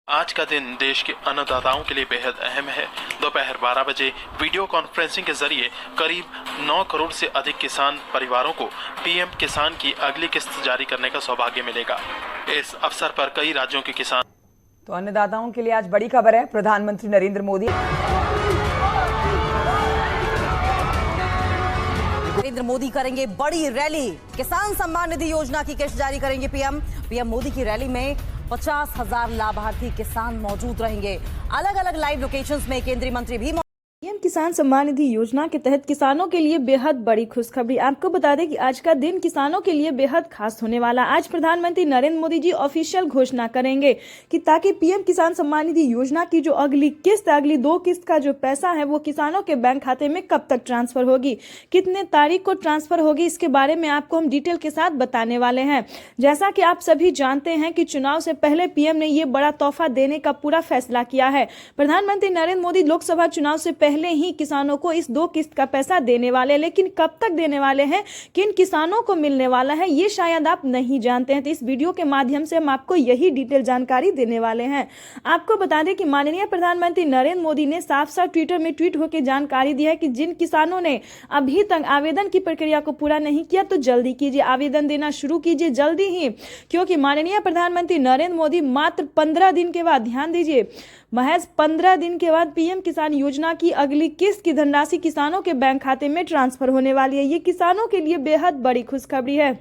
आज का दिन देश के अन्नदाताओं के लिए बेहद अहम है। दोपहर 12 बजे वीडियो कॉन्फ्रेंसिंग के जरिए करीब 9 करोड़ से अधिक किसान परिवारों को पीएम किसान की अगली किस्त जारी करने का सौभाग्य मिलेगा। इस अवसर पर कई राज्यों के किसान। तो अन्नदाताओं के लिए आज बड़ी खबर है। प्रधानमंत्री नरेंद्र मोदी करेंगे बड़ी रैली। किसान सम्मान निधि योजना की किस्त जारी करेंगे पीएम मोदी की रैली में 50,000 लाभार्थी किसान मौजूद रहेंगे। अलग अलग लाइव लोकेशंस में केंद्रीय मंत्री भी। पीएम किसान सम्मान निधि योजना के तहत किसानों के लिए बेहद बड़ी खुशखबरी। आपको बता दें कि आज का दिन किसानों के लिए बेहद खास होने वाला। आज प्रधानमंत्री नरेंद्र मोदी जी ऑफिशियल घोषणा करेंगे कि ताकि पीएम किसान सम्मान निधि योजना की जो अगली 2 किस्त का जो पैसा है वो किसानों के बैंक खाते में कब तक ट्रांसफर होगी, कितने तारीख को ट्रांसफर होगी, इसके बारे में आपको हम डिटेल के साथ बताने वाले हैं। जैसा कि आप सभी जानते हैं कि चुनाव से पहले पीएम ने ये बड़ा तोहफा देने का पूरा फैसला किया है। प्रधानमंत्री नरेंद्र मोदी लोकसभा चुनाव से पहले ही किसानों को इस 2 किस्त का पैसा देने वाले, लेकिन कब तक देने वाले हैं, किन किसानों को मिलने वाला है, ये शायद आप नहीं जानते हैं। तो इस वीडियो के माध्यम से हम आपको यही डिटेल जानकारी देने वाले हैं। आपको बता दें कि माननीय प्रधानमंत्री नरेंद्र मोदी ने साफ साफ ट्विटर में ट्वीट होकर जानकारी दी है कि जिन किसानों ने अभी तक आवेदन की प्रक्रिया को पूरा नहीं किया तो जल्दी कीजिए, आवेदन देना शुरू कीजिए जल्दी ही, क्योंकि माननीय प्रधानमंत्री नरेंद्र मोदी मात्र 15 दिन के बाद, ध्यान दीजिए, महज 15 दिन के बाद पीएम किसान योजना की अगली किस्त की धनराशि किसानों के बैंक खाते में ट्रांसफर होने वाली है। ये किसानों के लिए बेहद बड़ी खुशखबरी है।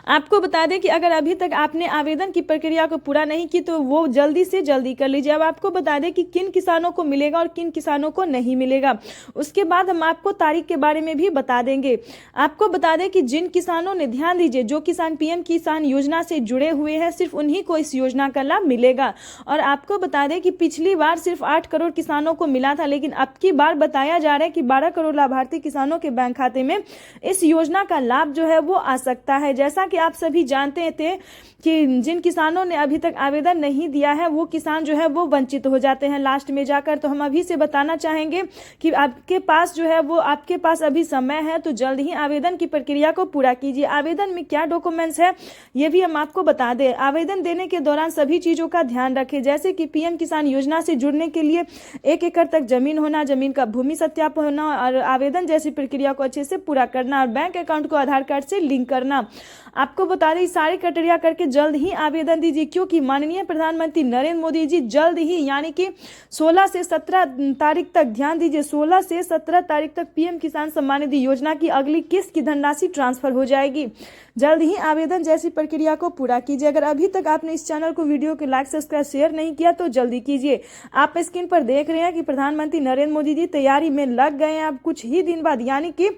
आपको बता दें कि अगर अभी तक आपने आवेदन की प्रक्रिया को पूरा नहीं की तो वो जल्दी से जल्दी कर लीजिए। अब आपको बता दें कि किन किसानों को मिलेगा और किन किसानों को नहीं मिलेगा, उसके बाद हम आपको तारीख के बारे में भी बता देंगे। आपको बता दें कि जिन किसानों ने, ध्यान दीजिए, जो किसान पीएम किसान योजना से जुड़े हुए हैं सिर्फ उन्हीं को इस योजना का लाभ मिलेगा। और आपको बता दें कि पिछली बार सिर्फ 8 करोड़ किसानों को मिला था, लेकिन अब की बार बताया जा रहा है कि 12 करोड़ लाभार्थी किसानों के बैंक खाते में इस योजना का लाभ जो है वो आ सकता है। जैसा कि आप सभी जानते थे कि जिन किसानों ने अभी तक आवेदन नहीं दिया है वो किसान जो है वो वंचित हो जाते हैं लास्ट में जाकर। तो हम अभी से बताना चाहेंगे कि आपके पास जो है वो, आपके पास अभी समय है, तो जल्द ही आवेदन की प्रक्रिया को पूरा कीजिए। आवेदन में क्या डॉक्यूमेंट्स है ये भी हम आपको बता दें। आवेदन देने के दौरान सभी चीजों का ध्यान रखें, जैसे कि पीएम किसान योजना से जुड़ने के लिए 1 एकड़ तक जमीन होना, जमीन का भूमि सत्यापन होना और आवेदन जैसी प्रक्रिया को अच्छे से पूरा करना और बैंक अकाउंट को आधार कार्ड से लिंक करना। आपको बता दें सारे क्राइटेरिया करके जल्द ही आवेदन दीजिए, क्योंकि माननीय प्रधानमंत्री नरेंद्र मोदी जी जल्द ही, यानी कि 16 से 17 तारीख तक, ध्यान दीजिए, 16 से 17 तारीख तक पीएम किसान सम्मान निधि योजना की अगली किस्त की धनराशि ट्रांसफर हो जाएगी। जल्द ही आवेदन जैसी प्रक्रिया को पूरा कीजिए। अगर अभी तक आपने इस चैनल को, वीडियो को लाइक सब्सक्राइब शेयर नहीं किया तो जल्दी कीजिए। आप स्क्रीन पर देख रहे हैं कि प्रधानमंत्री नरेंद्र मोदी जी तैयारी में लग गए हैं। अब कुछ ही दिन बाद, यानी कि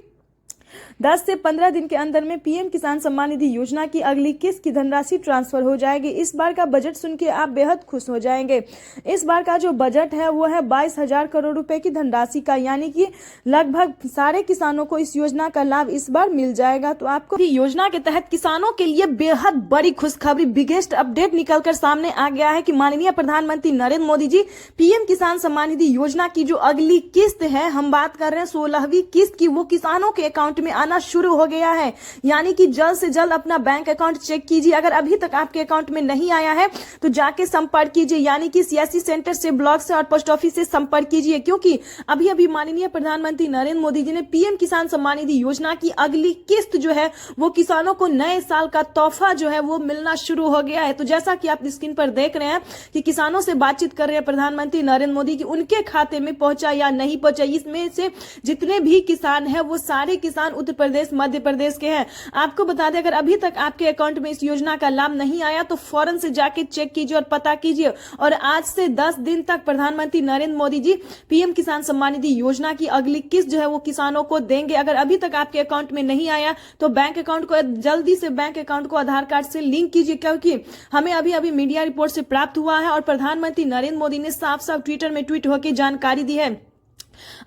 10 से 15 दिन के अंदर में पीएम किसान सम्मान निधि योजना की अगली किस्त की धनराशि ट्रांसफर हो जाएगी। इस बार का बजट सुन के आप बेहद खुश हो जाएंगे। इस बार का जो बजट है वो है 22,000 करोड़ रुपए की धनराशि का, यानी कि लगभग सारे किसानों को इस योजना का लाभ इस बार मिल जाएगा। तो आपको योजना के तहत किसानों के लिए बेहद बड़ी खुशखबरी, बिगेस्ट अपडेट निकलकर सामने आ गया है कि माननीय प्रधानमंत्री नरेंद्र मोदी जी पीएम किसान सम्मान निधि योजना की जो अगली किस्त है, हम बात कर रहे हैं 16वीं किस्त की, वो किसानों के अकाउंट में आना शुरू हो गया है। यानी कि जल्द से जल्द अपना बैंक अकाउंट चेक कीजिए। अगर अभी तक आपके अकाउंट में नहीं आया है तो जाके संपर्क कीजिए, यानी कि सीएससी सेंटर से, ब्लॉक से और पोस्ट ऑफिस से संपर्क कीजिए, क्योंकि अभी अभी माननीय प्रधानमंत्री नरेंद्र मोदी जी ने पीएम किसान सम्मान निधि योजना की अगली किस्त जो है वो किसानों को नए साल का तोहफा जो है वो मिलना शुरू हो गया है। तो जैसा कि आप स्क्रीन पर देख रहे हैं कि किसानों से बातचीत कर रहे हैं प्रधानमंत्री नरेंद्र मोदी की, उनके खाते में पहुंचा या नहीं पहुंचा, इसमें से जितने भी किसान है वो सारे किसान उत्तर प्रदेश, मध्य प्रदेश के हैं। आपको बता दें अगर अभी तक आपके अकाउंट में इस योजना का लाभ नहीं आया तो फौरन से जाके चेक कीजिए और पता कीजिए। और आज से 10 दिन तक प्रधानमंत्री नरेंद्र मोदी जी पीएम किसान सम्मान निधि योजना की अगली किस्त जो है वो किसानों को देंगे। अगर अभी तक आपके अकाउंट में नहीं आया तो बैंक अकाउंट को जल्दी से, बैंक अकाउंट को आधार कार्ड से लिंक कीजिए, क्योंकि हमें अभी अभी मीडिया रिपोर्ट से प्राप्त हुआ है और प्रधानमंत्री नरेंद्र मोदी ने साफ साफ ट्विटर में ट्वीट होकर जानकारी दी है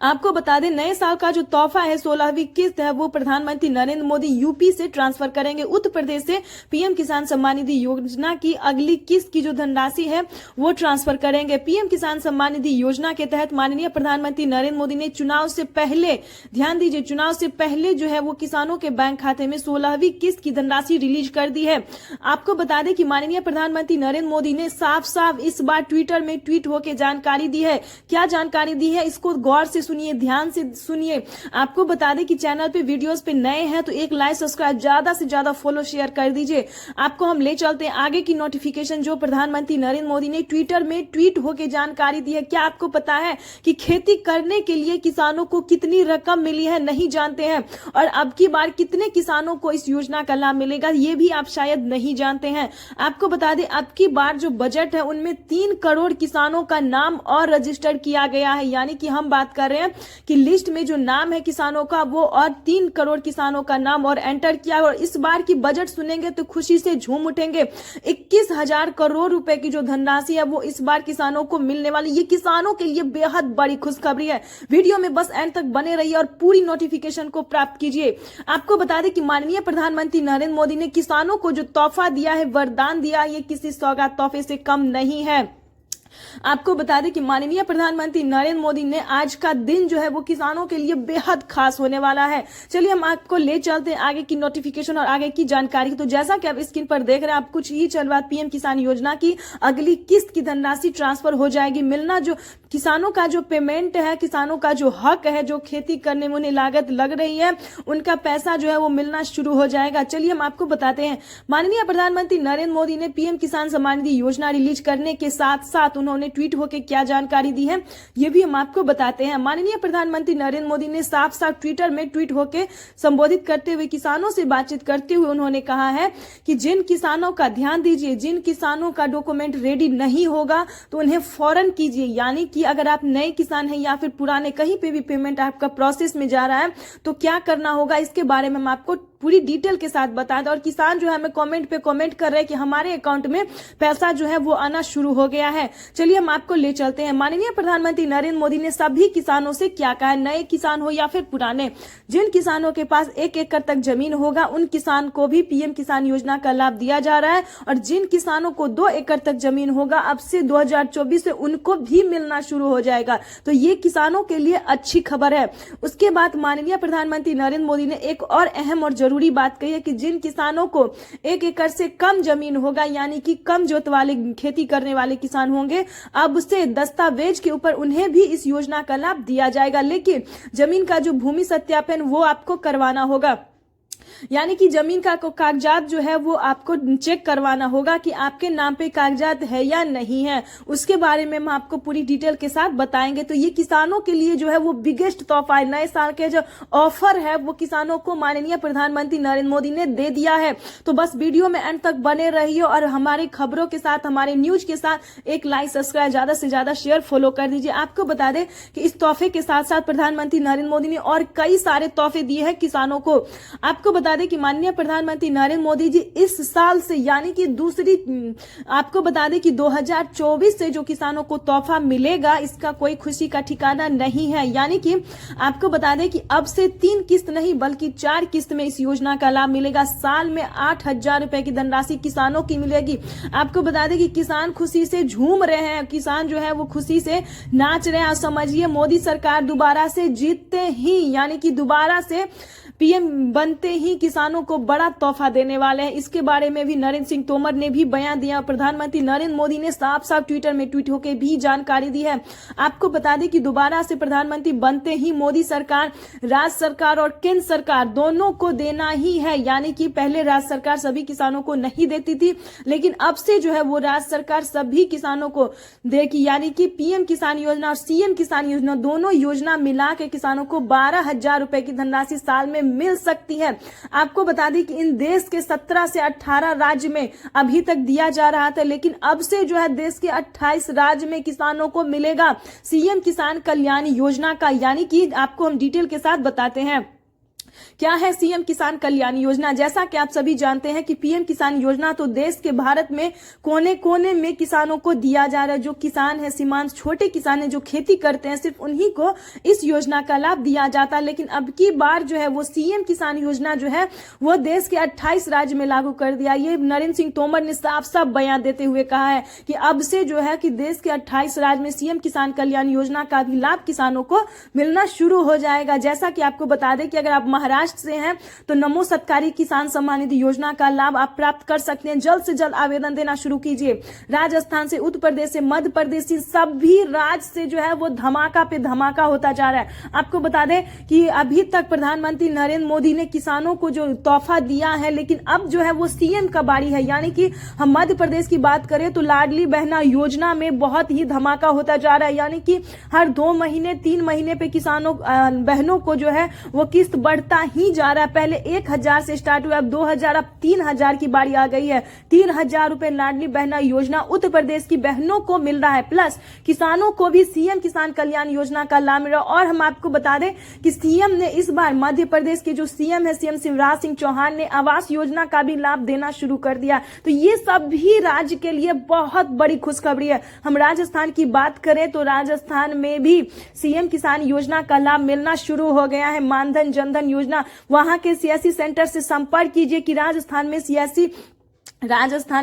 आपको बता दें नए साल का जो तोहफा है 16वीं किस्त है वो प्रधानमंत्री नरेंद्र मोदी यूपी से ट्रांसफर करेंगे। उत्तर प्रदेश से पीएम किसान सम्मान निधि योजना की अगली किस्त की जो धनराशि है वो ट्रांसफर करेंगे। पीएम किसान सम्मान निधि योजना के तहत माननीय प्रधानमंत्री नरेंद्र मोदी ने चुनाव से पहले, ध्यान दीजिए, चुनाव से पहले जो है वो किसानों के बैंक खाते में 16वीं किस्त की धनराशि रिलीज कर दी है। आपको बता दें कि माननीय प्रधानमंत्री नरेंद्र मोदी ने साफ साफ इस बार ट्विटर में ट्वीट होकर जानकारी दी है। क्या जानकारी दी है, इसको गौर से सुनिए, ध्यान से सुनिए। आपको बता दें कि चैनल पे वीडियोस पे नए हैं तो एक लाइक, सब्सक्राइब, ज्यादा से ज्यादा फॉलो, शेयर कर दीजिए। आपको हम ले चलते हैं आगे की नोटिफिकेशन जो प्रधानमंत्री नरेंद्र मोदी ने ट्विटर में ट्वीट होकर जानकारी दी है। क्या आपको पता है कि खेती करने के लिए किसानों को कितनी रकम मिली है? नहीं जानते हैं। और अब की बार कितने किसानों को इस योजना का लाभ मिलेगा ये भी आप शायद नहीं जानते हैं। आपको बता दें अब की बार जो बजट है उनमें 3 करोड़ किसानों का नाम और रजिस्टर किया गया है। यानी कि हम बात कर रहे हैं कि लिस्ट में जो नाम है किसानों का वो और 3 करोड़ किसानों का नाम और एंटर किया। और इस बार की बजट सुनेंगे तो खुशी से झूम उठेंगे। 21,000 करोड़ रुपए की जो धनराशि है वो इस बार किसानों को मिलने वाली, ये किसानों के लिए बेहद बड़ी खुशखबरी है। वीडियो में बस एंड तक बने रहिए और पूरी नोटिफिकेशन को प्राप्त कीजिए। आपको बता दें कि माननीय प्रधानमंत्री नरेंद्र मोदी ने किसानों को जो तोहफा दिया है, वरदान दिया है, ये किसी सौगात तोहफे से कम नहीं है। आपको बता दें कि माननीय प्रधानमंत्री नरेंद्र मोदी ने आज का दिन जो है वो किसानों के लिए बेहद खास होने वाला है। चलिए हम आपको ले चलते हैं आगे की नोटिफिकेशन और आगे की जानकारी। तो जैसा कि आप स्क्रीन पर देख रहे हैं, आप कुछ ही चल बाद पीएम किसान योजना की अगली किस्त की धनराशि ट्रांसफर हो जाएगी। मिलना जो किसानों का जो पेमेंट है, किसानों का जो हक है, जो खेती करने में उन्हें लागत लग रही है, उनका पैसा जो है वो मिलना शुरू हो जाएगा। चलिए हम आपको बताते हैं माननीय प्रधानमंत्री नरेंद्र मोदी ने पीएम किसान सम्मान निधि योजना रिलीज करने के साथ साथ उन्होंने ट्वीट होकर क्या जानकारी दी है ये भी हम आपको बताते हैं। माननीय प्रधानमंत्री नरेंद्र मोदी ने साफ साफ ट्विटर में ट्वीट होकर संबोधित करते हुए किसानों से बातचीत करते हुए उन्होंने कहा है कि जिन किसानों का, ध्यान दीजिए, जिन किसानों का डॉक्यूमेंट रेडी नहीं होगा तो उन्हें फौरन कीजिए। यानी कि अगर आप नए किसान हैं या फिर पुराने, कहीं पे भी पेमेंट आपका प्रोसेस में जा रहा है तो क्या करना होगा इसके बारे में हम आपको पूरी डिटेल के साथ बता दें। और किसान जो है हमें कमेंट पे कमेंट कर रहे हैं कि हमारे अकाउंट में पैसा जो है वो आना शुरू हो गया है। चलिए हम आपको ले चलते हैं। माननीय प्रधानमंत्री नरेंद्र मोदी ने सभी किसानों से क्या कहा है, नए किसान हो या फिर पुराने, जिन किसानों के पास 1 एकड़ तक जमीन होगा उन किसान को भी पीएम किसान योजना का लाभ दिया जा रहा है। और जिन किसानों को 2 एकड़ तक जमीन होगा अब से 2024 से उनको भी मिलना शुरू हो जाएगा। तो ये किसानों के लिए अच्छी खबर है। उसके बाद माननीय प्रधानमंत्री नरेंद्र मोदी ने एक और अहम और जरूरी बात कही है कि जिन किसानों को 1 एकड़ से कम जमीन होगा, यानी कि कम जोत वाले खेती करने वाले किसान होंगे, अब से दस्तावेज के ऊपर उन्हें भी इस योजना का लाभ दिया जाएगा। लेकिन जमीन का जो भूमि सत्यापन वो आपको करवाना होगा। यानी कि जमीन का कागजात जो है वो आपको चेक करवाना होगा कि आपके नाम पे कागजात है या नहीं है। उसके बारे में हम आपको पूरी डिटेल के साथ बताएंगे। तो ये किसानों के लिए जो है वो बिगेस्ट तोहफा है। नए साल के जो ऑफर है वो किसानों को माननीय प्रधानमंत्री नरेंद्र मोदी ने दे दिया है। तो बस वीडियो में अंत तक बने रहिए और हमारी खबरों के साथ, हमारे न्यूज के साथ एक लाइक, सब्सक्राइब, ज्यादा से ज्यादा शेयर, फॉलो कर दीजिए। आपको बता दें कि इस तोहफे के साथ साथ प्रधानमंत्री नरेंद्र मोदी ने और कई सारे तोहफे दिए हैं किसानों को। आपको बता दें कि माननीय प्रधानमंत्री नरेंद्र मोदी जी इस साल से, यानी कि आपको बता दें कि 2024 से जो किसानों को तोहफा मिलेगा इसका कोई खुशी का ठिकाना नहीं है। यानी कि आपको बता दें कि अब से 3 किस्त नहीं बल्कि 4 किस्त में इस योजना का लाभ मिलेगा। साल में 8,000 रुपए की धनराशि किसानों की मिलेगी। आपको बता दें कि किसान खुशी से झूम रहे हैं, किसान जो है वो खुशी से नाच रहे हैं। समझिए मोदी सरकार दोबारा से जीतते ही, यानी कि दोबारा से पीएम बनते ही किसानों को बड़ा तोहफा देने वाले हैं। इसके बारे में भी नरेंद्र सिंह तोमर ने भी बयान दिया। प्रधानमंत्री नरेंद्र मोदी ने साफ साफ ट्विटर में ट्वीट होकर भी जानकारी दी है। आपको बता दें कि दोबारा से प्रधानमंत्री बनते ही मोदी सरकार, राज्य सरकार और केंद्र सरकार दोनों को देना ही है। यानी कि पहले राज्य सरकार सभी किसानों को नहीं देती थी, लेकिन अब से जो है वो राज्य सरकार सभी किसानों को देगी। यानी कि पीएम किसान योजना और सीएम किसान योजना दोनों योजना मिला के किसानों को 12,000 रुपए की धनराशि साल में मिल सकती है। आपको बता दें कि इन देश के 17 से 18 राज्य में अभी तक दिया जा रहा था, लेकिन अब से जो है देश के 28 राज्य में किसानों को मिलेगा सीएम किसान कल्याण योजना का। यानी कि आपको हम डिटेल के साथ बताते हैं। क्या है सीएम किसान कल्याण योजना? जैसा कि आप सभी जानते हैं कि पीएम किसान योजना तो देश के भारत में कोने कोने में किसानों को दिया जा रहा है। जो किसान है, सीमांत छोटे किसान है, जो खेती करते हैं, सिर्फ उन्हीं को इस योजना का लाभ दिया जाता है। लेकिन अब की बार जो है वो सीएम किसान योजना जो है वो देश के 28 राज्य में लागू कर दिया। ये नरेंद्र सिंह तोमर ने साफ साफ बयान देते हुए कहा है कि अब से जो है कि देश के 28 राज्य में सीएम किसान कल्याण योजना का भी लाभ किसानों को मिलना शुरू हो जाएगा। जैसा कि आपको बता दें कि अगर आप महाराष्ट्र से हैं तो नमो सरकारी किसान सम्मान निधि योजना का लाभ आप प्राप्त कर सकते हैं। जल्द से जल्द आवेदन देना शुरू कीजिए। राजस्थान से, उत्तर प्रदेश से, मध्य प्रदेश से, सभी राज्य से जो है वो धमाका पे धमाका होता जा रहा है। आपको बता दें कि अभी तक प्रधानमंत्री नरेंद्र मोदी ने किसानों को जो तोहफा दिया है, लेकिन अब जो है वो सीएम का बारी है। यानी कि हम मध्य प्रदेश की बात करें तो लाडली बहना योजना में बहुत ही धमाका होता जा रहा है। यानी कि हर 2 महीने 3 महीने पे किसानों बहनों को जो है वो किस्त बढ़ता ही जा रहा है। पहले 1000 से स्टार्ट हुआ, अब 2000, अब 3000 की बारी आ गई है। 3000 रुपए लाडली बहना योजना उत्तर प्रदेश की बहनों को मिल रहा है। प्लस किसानों को भी सीएम किसान कल्याण योजना का लाभ मिल रहा है। और हम आपको बता दें कि सीएम ने इस बार मध्य प्रदेश के जो सीएम है, सीएम शिवराज सिंह चौहान ने आवास योजना का भी लाभ देना शुरू कर दिया। तो ये सभी राज्य के लिए बहुत बड़ी खुशखबरी है। हम राजस्थान की बात करें तो राजस्थान में भी सीएम किसान योजना का लाभ मिलना शुरू हो गया है। मानधन जनधन योजना, वहां के सीएससी सेंटर से संपर्क कीजिए कि राजस्थान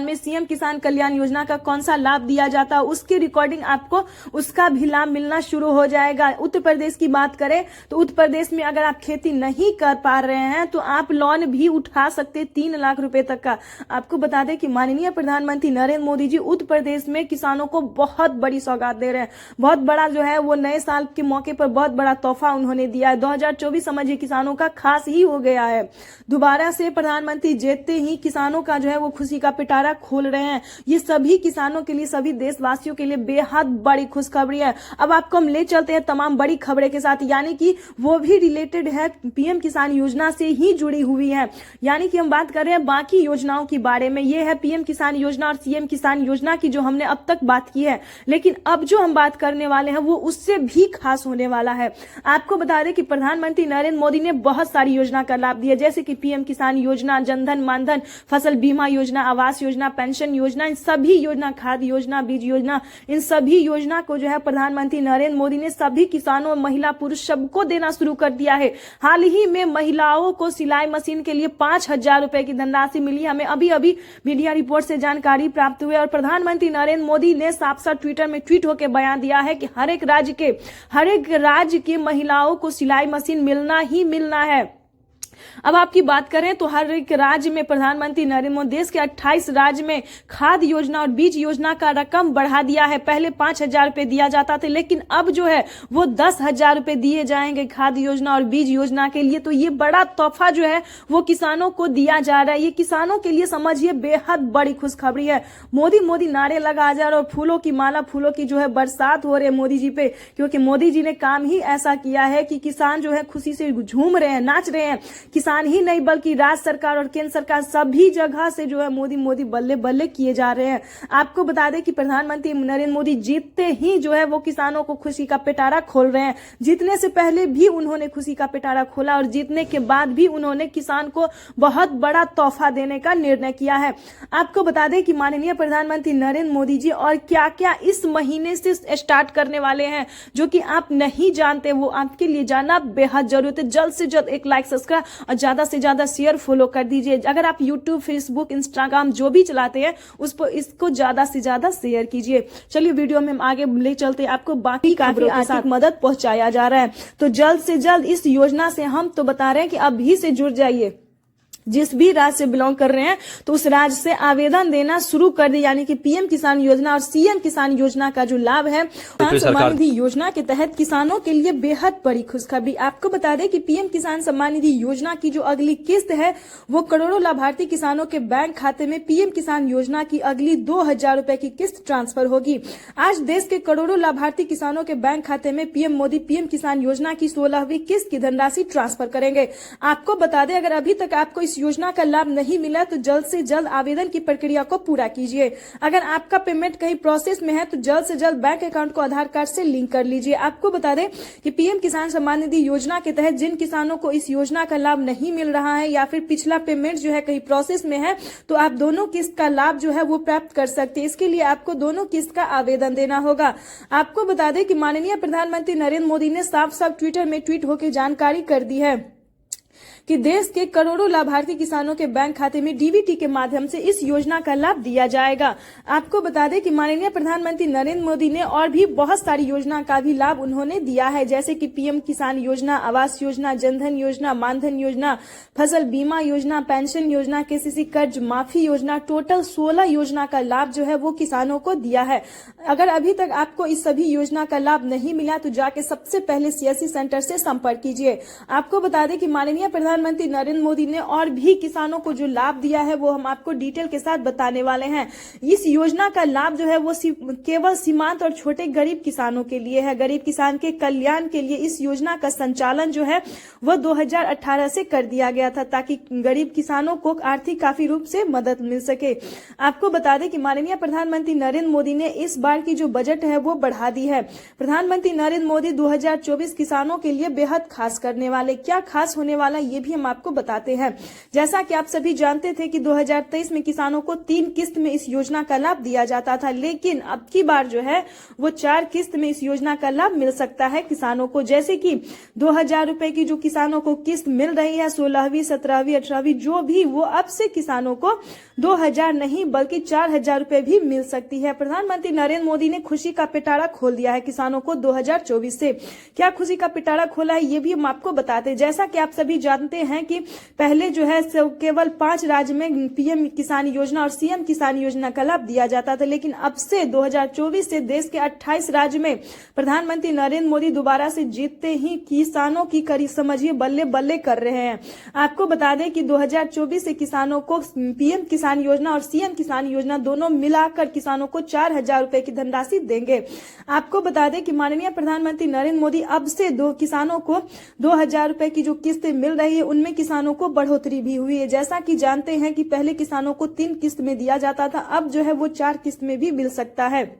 में सीएम किसान कल्याण योजना का कौन सा लाभ दिया जाता है। उसकी रिकॉर्डिंग आपको उसका भी लाभ मिलना शुरू हो जाएगा। उत्तर प्रदेश की बात करें तो उत्तर प्रदेश में अगर आप खेती नहीं कर पा रहे हैं तो आप लोन भी उठा सकते 3 लाख रुपए तक का। आपको बता दें कि माननीय प्रधानमंत्री नरेंद्र मोदी जी उत्तर प्रदेश में किसानों को बहुत बड़ी सौगात दे रहे हैं। बहुत बड़ा जो है वो नए साल के मौके पर बहुत बड़ा तोहफा उन्होंने दिया है। 2024 समझिए किसानों का खास ही हो गया है। दोबारा से प्रधानमंत्री जीतते ही किसानों का जो है वो खुशी का पिटारा खोल रहे हैं। ये सभी किसानों के लिए, सभी देशवासियों के लिए बेहद बड़ी खुशखबरी है। अब आपको हम ले चलते हैं तमाम बड़ी खबरें के साथ, यानी कि वो भी रिलेटेड है पीएम किसान योजना से ही जुड़ी हुई है। यानी कि हम बात कर रहे हैं बाकी योजनाओं के बारे में। ये है पीएम किसान योजना और सीएम किसान योजना की जो हमने अब तक बात की है, लेकिन अब जो हम बात करने वाले हैं वो उससे भी खास होने वाला है। आपको बता दें कि प्रधानमंत्री नरेंद्र मोदी ने बहुत सारी योजना का लाभ दिया, जैसे कि पीएम किसान योजना, जनधन मानधन, फसल बीमा योजना, आवास योजना, पेंशन योजना, इन सभी योजना, खाद योजना, बीज योजना, इन सभी योजना को जो है प्रधानमंत्री नरेंद्र मोदी ने सभी किसानों, महिला पुरुष सबको देना शुरू कर दिया है। हाल ही में महिलाओं को सिलाई मशीन के लिए 5000 रुपए की धनराशि मिली। हमें अभी अभी मीडिया रिपोर्ट से जानकारी प्राप्त हुई और प्रधानमंत्री नरेंद्र मोदी ने साफ साफ ट्विटर में ट्वीट होकर बयान दिया है कि हर एक राज्य के महिलाओं को सिलाई मशीन मिलना ही मिलना है। अब आपकी बात करें तो हर एक राज्य में प्रधानमंत्री नरेंद्र मोदी देश के 28 राज्य में खाद योजना और बीज योजना का रकम बढ़ा दिया है। पहले 5000 रुपए दिया जाता था, लेकिन अब जो है वो 10,000 रुपए दिए जाएंगे खाद योजना और बीज योजना के लिए। तो ये बड़ा तोहफा जो है वो किसानों को दिया जा रहा है। ये किसानों के लिए समझिए बेहद बड़ी खुशखबरी है। मोदी मोदी नारे लगा जा रहे और फूलों की माला, फूलों की जो है बरसात हो रही है मोदी जी पे, क्योंकि मोदी जी ने काम ही ऐसा किया है कि किसान जो है खुशी से झूम रहे हैं, नाच रहे हैं। किसान ही नहीं बल्कि राज्य सरकार और केंद्र सरकार सभी जगह से जो है मोदी मोदी बल्ले बल्ले किए जा रहे हैं। आपको बता दें कि प्रधानमंत्री नरेंद्र मोदी जीतते ही जो है वो किसानों को खुशी का पिटारा खोल रहे हैं। जीतने से पहले भी उन्होंने खुशी का पिटारा खोला और जीतने के बाद भी उन्होंने किसान को बहुत बड़ा तोहफा देने का निर्णय किया है। आपको बता दें कि माननीय प्रधानमंत्री नरेंद्र मोदी जी और क्या क्या इस महीने से स्टार्ट करने वाले हैं जो कि आप नहीं जानते, वो आपके लिए जानना बेहद जरूरत है। जल्द से जल्द एक लाइक, सब्सक्राइब और ज्यादा से ज्यादा शेयर, फॉलो कर दीजिए। अगर आप यूट्यूब, फेसबुक, इंस्टाग्राम जो भी चलाते हैं उस पर इसको ज्यादा से ज्यादा शेयर कीजिए। चलिए वीडियो में हम आगे ले चलते हैं। आपको बाकी काफी आर्थिक मदद पहुंचाया जा रहा है, तो जल्द से जल्द इस योजना से हम तो बता रहे हैं कि अभी से जुड़ जाइए। जिस भी राज्य से बिलोंग कर रहे हैं तो उस राज्य से आवेदन देना शुरू कर दे, यानी कि पीएम किसान योजना और सीएम किसान योजना का जो लाभ है, किसान सम्मान निधि योजना के तहत किसानों के लिए बेहद बड़ी खुशखबरी। आपको बता दें कि पीएम किसान सम्मान निधि योजना की जो अगली किस्त है वो करोड़ों लाभार्थी किसानों के बैंक खाते में पीएम किसान योजना की अगली 2000 रुपए की किस्त ट्रांसफर होगी। आज देश के करोड़ों लाभार्थी किसानों के बैंक खाते में पीएम मोदी पीएम किसान योजना की 16वीं किस्त की धनराशि ट्रांसफर करेंगे। आपको बता दें अगर अभी तक आपको इस योजना का लाभ नहीं मिला तो जल्द से जल्द आवेदन की प्रक्रिया को पूरा कीजिए। अगर आपका पेमेंट कहीं प्रोसेस में है तो जल्द से जल्द बैंक अकाउंट को आधार कार्ड से लिंक कर लीजिए। आपको बता दें कि पीएम किसान सम्मान निधि योजना के तहत जिन किसानों को इस योजना का लाभ नहीं मिल रहा है या फिर पिछला पेमेंट जो है कहीं प्रोसेस में है, तो आप दोनों किस्त का लाभ जो है वो प्राप्त कर सकते हैं। इसके लिए आपको दोनों किस्त का आवेदन देना होगा। आपको बता दें कि माननीय प्रधानमंत्री नरेंद्र मोदी ने साफ साफ ट्विटर में ट्वीट होकर जानकारी कर दी है कि देश के करोड़ों लाभार्थी किसानों के बैंक खाते में डीबीटी के माध्यम से इस योजना का लाभ दिया जाएगा। आपको बता दें कि माननीय प्रधानमंत्री नरेंद्र मोदी ने और भी बहुत सारी योजना का भी लाभ उन्होंने दिया है, जैसे कि पीएम किसान योजना, आवास योजना, जनधन योजना, मानधन योजना, फसल बीमा योजना, पेंशन योजना, केसीसी कर्ज माफी योजना, टोटल 16 योजना का लाभ जो है वो किसानों को दिया है। अगर अभी तक आपको इस सभी योजना का लाभ नहीं मिला तो जाके सबसे पहले सीएससी सेंटर से संपर्क कीजिए। आपको बता दें कि माननीय प्रधानमंत्री नरेंद्र मोदी ने और भी किसानों को जो लाभ दिया है वो हम आपको डिटेल के साथ बताने वाले हैं। इस योजना का लाभ जो है वो केवल सीमांत और छोटे गरीब किसानों के लिए है। गरीब किसान के कल्याण के लिए इस योजना का संचालन जो है वो 2018 से कर दिया गया था, ताकि गरीब किसानों को आर्थिक काफी रूप से मदद मिल सके। आपको बता दें कि माननीय प्रधानमंत्री नरेंद्र मोदी ने इस बार की जो बजट है वो बढ़ा दी है। प्रधानमंत्री नरेंद्र मोदी 2024 किसानों के लिए बेहद खास करने वाले। क्या खास होने वाला ये भी हम आपको बताते हैं। जैसा कि आप सभी जानते थे कि 2023 में किसानों को 3 किस्त में इस योजना का लाभ दिया जाता था, लेकिन अब की बार जो है वो 4 किस्त में इस योजना का लाभ मिल सकता है किसानों को। जैसे कि 2000 रुपए की जो किसानों को किस्त मिल रही है 16वीं, 17वीं, 18वीं जो भी, वो अब से किसानों को 2000 नहीं बल्कि 4000 रुपए भी मिल सकती है। प्रधानमंत्री नरेंद्र मोदी ने खुशी का पिटारा खोल दिया है किसानों को 2024 से। क्या खुशी का पिटारा खोला है ये भी हम आपको बताते हैं। जैसा कि आप सभी जानते हैं कि पहले जो है केवल 5 राज्य में पीएम किसान योजना और सीएम किसान योजना का लाभ दिया जाता था, लेकिन अब से 2024 से देश के 28 राज्य में प्रधानमंत्री नरेंद्र मोदी दोबारा से जीतते ही किसानों की करी समझिए बल्ले बल्ले कर रहे हैं। आपको बता दें कि 2024 से किसानों को पीएम किसान योजना और सीएम किसान योजना दोनों मिलाकर किसानों को 4000 रुपए की धनराशि देंगे। आपको बता दें कि माननीय प्रधानमंत्री नरेंद्र मोदी अब से किसानों को 2000 रुपए की जो किस्तें मिल रही है उनमें किसानों को बढ़ोतरी भी हुई है। जैसा कि जानते हैं कि पहले किसानों को 3 किस्त में दिया जाता था, अब जो है वो 4 किस्त में भी मिल सकता है।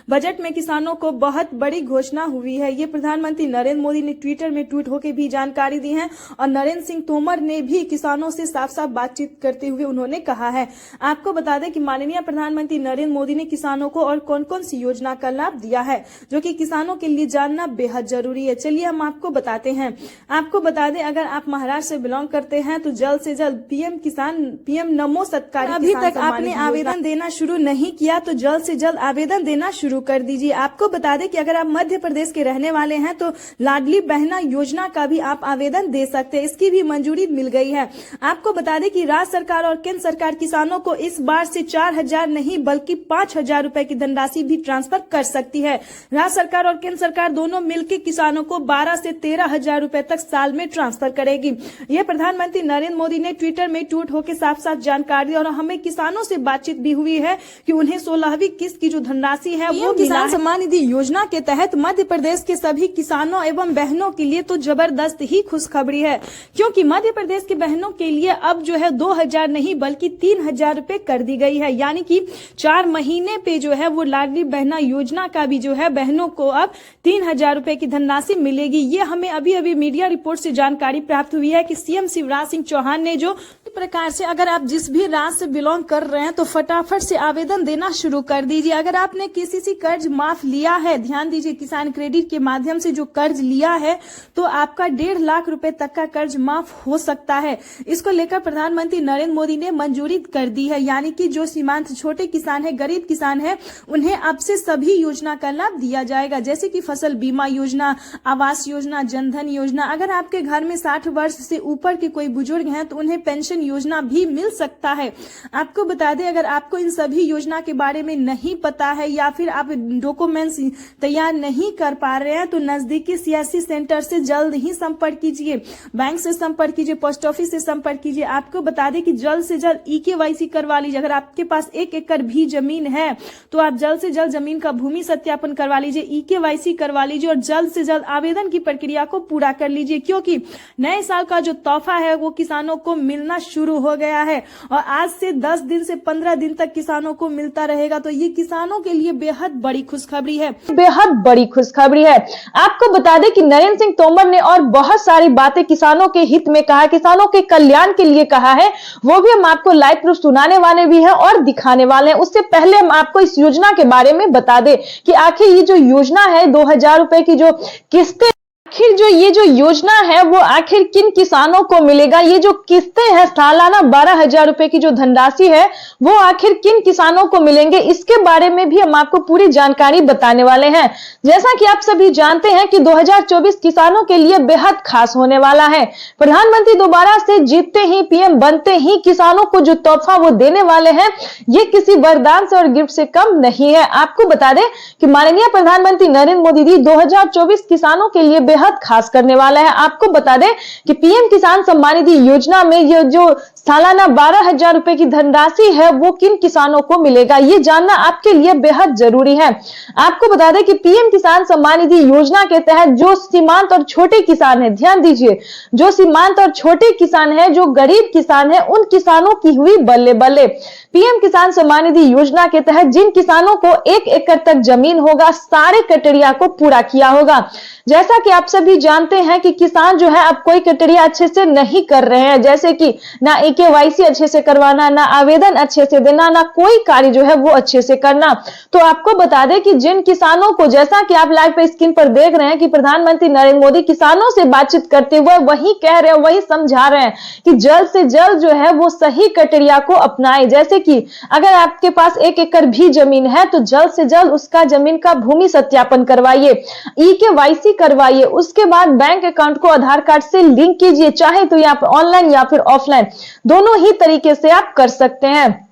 बजट में किसानों को बहुत बड़ी घोषणा हुई है। ये प्रधानमंत्री नरेंद्र मोदी ने ट्विटर में ट्वीट होकर भी जानकारी दी है और नरेंद्र सिंह तोमर ने भी किसानों से साफ साफ बातचीत करते हुए उन्होंने कहा है। आपको बता दें कि माननीय प्रधानमंत्री नरेंद्र मोदी ने किसानों को और कौन कौन सी योजना का लाभ दिया है, जो कि किसानों के लिए जानना बेहद जरूरी है। चलिए हम आपको बताते हैं। आपको बता दें, अगर आप महाराष्ट्र से बिलोंग करते हैं तो जल्द से जल्द पीएम नमो सत्कारी, अभी तक आपने आवेदन देना शुरू नहीं किया तो जल्द से जल्द आवेदन देना शुरू कर दीजिए। आपको बता दें कि अगर आप मध्य प्रदेश के रहने वाले हैं तो लाडली बहना योजना का भी आप आवेदन दे सकते हैं, इसकी भी मंजूरी मिल गई है। आपको बता दें कि राज्य सरकार और केंद्र सरकार किसानों को इस बार से 4000 नहीं बल्कि 5000 रुपए की धनराशि भी ट्रांसफर कर सकती है। राज्य सरकार और केंद्र सरकार दोनों मिलकर किसानों को 12 से 13,000 रुपए तक साल में ट्रांसफर करेगी। ये प्रधानमंत्री नरेंद्र मोदी ने ट्विटर में ट्वीट होकर साफ साफ जानकारी दी और हमें किसानों से बातचीत भी हुई है कि उन्हें 16वीं किस्त की जो धनराशि है वो किसान सम्मान निधि योजना के तहत मध्य प्रदेश के सभी किसानों एवं बहनों के लिए तो जबरदस्त ही खुशखबरी है, क्योंकि मध्य प्रदेश के बहनों के लिए अब जो है 2000 नहीं बल्कि 3000 रुपए कर दी गई है। यानी कि 4 महीने पे जो है वो लाडली बहना योजना का भी जो है बहनों को अब 3000 रुपए की धनराशि मिलेगी। ये हमें अभी अभी मीडिया रिपोर्ट से जानकारी प्राप्त हुई है कि सीएम शिवराज सिंह चौहान ने जो प्रकार से, अगर आप जिस भी राज्य से बिलोंग कर रहे हैं तो फटाफट से आवेदन देना शुरू कर दीजिए। अगर आपने केसीसी कर्ज माफ लिया है, ध्यान दीजिए, किसान क्रेडिट के माध्यम से जो कर्ज लिया है तो आपका 1.5 लाख रुपए तक का कर्ज माफ हो सकता है। इसको लेकर प्रधानमंत्री नरेंद्र मोदी ने मंजूरी कर दी है। यानी कि जो सीमांत छोटे किसान है, गरीब किसान है, उन्हें अब से सभी योजना का लाभ दिया जाएगा, जैसे कि फसल बीमा योजना, आवास योजना, जनधन योजना। अगर आपके घर में 60 वर्ष से ऊपर के कोई बुजुर्ग हैं तो उन्हें पेंशन योजना भी मिल सकता है। आपको बता दें, अगर आपको इन सभी योजना के बारे में नहीं पता है या फिर आप डॉक्यूमेंट्स तैयार नहीं कर पा रहे हैं तो नजदीकी सीएससी सेंटर से जल्द ही संपर्क कीजिए, बैंक से संपर्क कीजिए, पोस्ट ऑफिस से संपर्क कीजिए। आपको बता दें कि जल्द से जल्द ईकेवाईसी करवा लीजिए। अगर आपके पास 1 एकड़ भी जमीन है तो आप जल्द से जल्द जमीन का भूमि सत्यापन करवा लीजिए, ईकेवाईसी करवा लीजिए और जल्द से जल्द आवेदन की प्रक्रिया को पूरा कर लीजिए, क्योंकि नए साल का जो तोहफा है वो किसानों को मिलना शुरू हो गया है और आज से 10 दिन से 15 दिन तक किसानों को मिलता रहेगा। तो ये किसानों के लिए बेहद बड़ी खुशखबरी है, बेहद बड़ी खुशखबरी है। आपको बता दें कि नरेंद्र सिंह तोमर ने और बहुत सारी बातें किसानों के हित में कहा, किसानों के कल्याण के लिए कहा है, वो भी हम आपको लाइव प्रूफ सुनाने वाले भी हैं और दिखाने वाले हैं। उससे पहले हम आपको इस योजना के बारे में बता दें कि आखिर ये जो योजना है 2000 रुपए की जो किस्तें, आखिर जो ये जो योजना है वो आखिर किन किसानों को मिलेगा। ये जो किस्तें हैं सालाना 12,000 रुपए की जो धनराशि है वो आखिर किन किसानों को मिलेंगे, इसके बारे में भी हम आपको पूरी जानकारी बताने वाले हैं। जैसा कि आप सभी जानते हैं कि 2024 किसानों के लिए बेहद खास होने वाला है। प्रधानमंत्री दोबारा से जीतते ही, पीएम बनते ही किसानों को जो तोहफा वो देने वाले हैं ये किसी वरदान से और गिफ्ट से कम नहीं है। आपको बता दें कि माननीय प्रधानमंत्री नरेंद्र मोदी जी 2024 किसानों के लिए बेहद खास करने वाला है। आपको बता दें कि पीएम किसान सम्मान निधि योजना में ये जो सालाना 12,000 रुपए की धनराशि है वो किन किसानों को मिलेगा, ये जानना आपके लिए बेहद जरूरी है। आपको बता दें कि पीएम किसान सम्मान निधि योजना के तहत जो सीमांत और छोटे किसान हैं, ध्यान दीजिए, जो सीमांत और छोटे किसान हैं, जो गरीब किसान हैं, उन किसानों की हुई बल्ले बल्ले। पीएम किसान सम्मान निधि योजना के तहत जिन किसानों को 1 एकड़ तक जमीन होगा, सारे क्राइटेरिया को पूरा किया होगा। जैसा कि आप सभी जानते हैं कि किसान जो है अब कोई क्राइटेरिया अच्छे से नहीं कर रहे हैं, जैसे कि ना केवाईसी अच्छे से करवाना, ना आवेदन अच्छे से देना, ना कोई कार्य जो है वो अच्छे से करना। तो आपको बता दें कि जिन किसानों को, जैसा कि आप लाइव पे स्क्रीन पर देख रहे हैं कि प्रधानमंत्री नरेंद्र मोदी किसानों से बातचीत करते हुए वही कह रहे हैं, वही समझा रहे हैं कि जल्द से जल्द जो है वो सही क्राइटेरिया को अपनाएं। जैसे कि अगर आपके पास 1 एकड़ भी जमीन है तो जल्द से जल्द उसका जमीन का भूमि सत्यापन करवाइए, ईकेवाईसी करवाइए, उसके बाद बैंक अकाउंट को आधार कार्ड से लिंक कीजिए, चाहे तो यहाँ पर ऑनलाइन या फिर ऑफलाइन, दोनों ही तरीके से आप कर सकते हैं।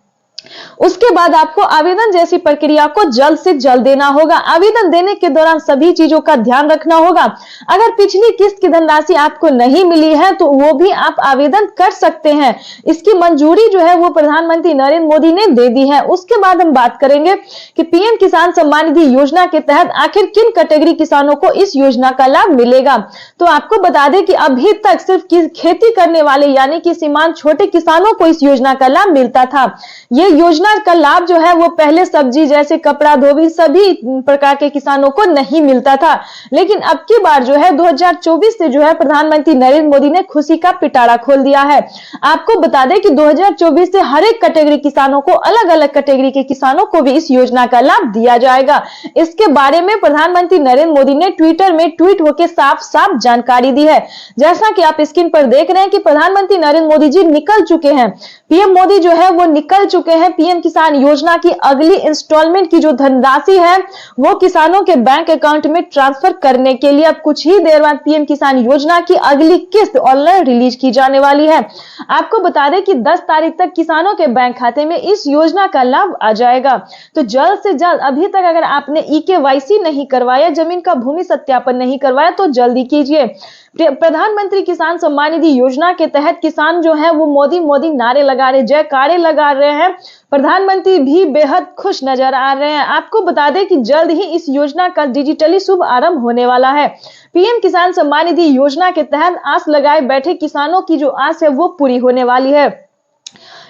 उसके बाद आपको आवेदन जैसी प्रक्रिया को जल्द से जल्द देना होगा। आवेदन देने के दौरान सभी चीजों का ध्यान रखना होगा। अगर पिछली किस्त की धनराशि आपको नहीं मिली है तो वो भी आप आवेदन कर सकते हैं। इसकी मंजूरी जो है वो प्रधानमंत्री नरेंद्र मोदी ने दे दी है। उसके बाद हम बात करेंगे कि पीएम किसान सम्मान निधि योजना के तहत आखिर किन कैटेगरी किसानों को इस योजना का लाभ मिलेगा। तो आपको बता दें कि अभी तक सिर्फ खेती करने वाले यानी कि सीमांत छोटे किसानों को इस योजना का लाभ मिलता था। ये योजना का लाभ जो है वो पहले सब्जी जैसे कपड़ा, धोबी सभी प्रकार के किसानों को नहीं मिलता था, लेकिन अब की बार जो है 2024 से जो है प्रधानमंत्री नरेंद्र मोदी ने खुशी का पिटारा खोल दिया है। आपको बता दें कि 2024 से हर एक कैटेगरी किसानों को, अलग अलग कैटेगरी के किसानों को भी इस योजना का लाभ दिया जाएगा। इसके बारे में प्रधानमंत्री नरेंद्र मोदी ने ट्विटर में ट्वीट होकर साफ साफ जानकारी दी है। जैसा कि आप स्क्रीन पर देख रहे हैं कि प्रधानमंत्री नरेंद्र मोदी जी निकल चुके हैं, पीएम मोदी जो है वो निकल चुके हैं। पीएम किसान योजना की अगली इंस्टॉलमेंट की जो धनराशि है वो किसानों के बैंक अकाउंट में ट्रांसफर करने के लिए अब कुछ ही देर बाद पीएम किसान योजना की अगली किस्त ऑनलाइन रिलीज की जाने वाली है। आपको बता दें कि 10 तारीख तक किसानों के बैंक खाते में इस योजना का लाभ आ जाएगा। तो जल्द से जल्द, अभी तक अगर आपने ईकेवाईसी नहीं करवाया, जमीन का भूमि सत्यापन नहीं करवाया तो जल्दी कीजिए। प्रधानमंत्री किसान सम्मान निधि योजना के तहत किसान जो है वो मोदी मोदी नारे लगा रहे, जयकारे लगा रहे हैं। प्रधानमंत्री भी बेहद खुश नजर आ रहे हैं। आपको बता दें कि जल्द ही इस योजना का डिजिटली शुभ आरंभ होने वाला है। पीएम किसान सम्मान निधि योजना के तहत आस लगाए बैठे किसानों की जो आस है वो पूरी होने वाली है।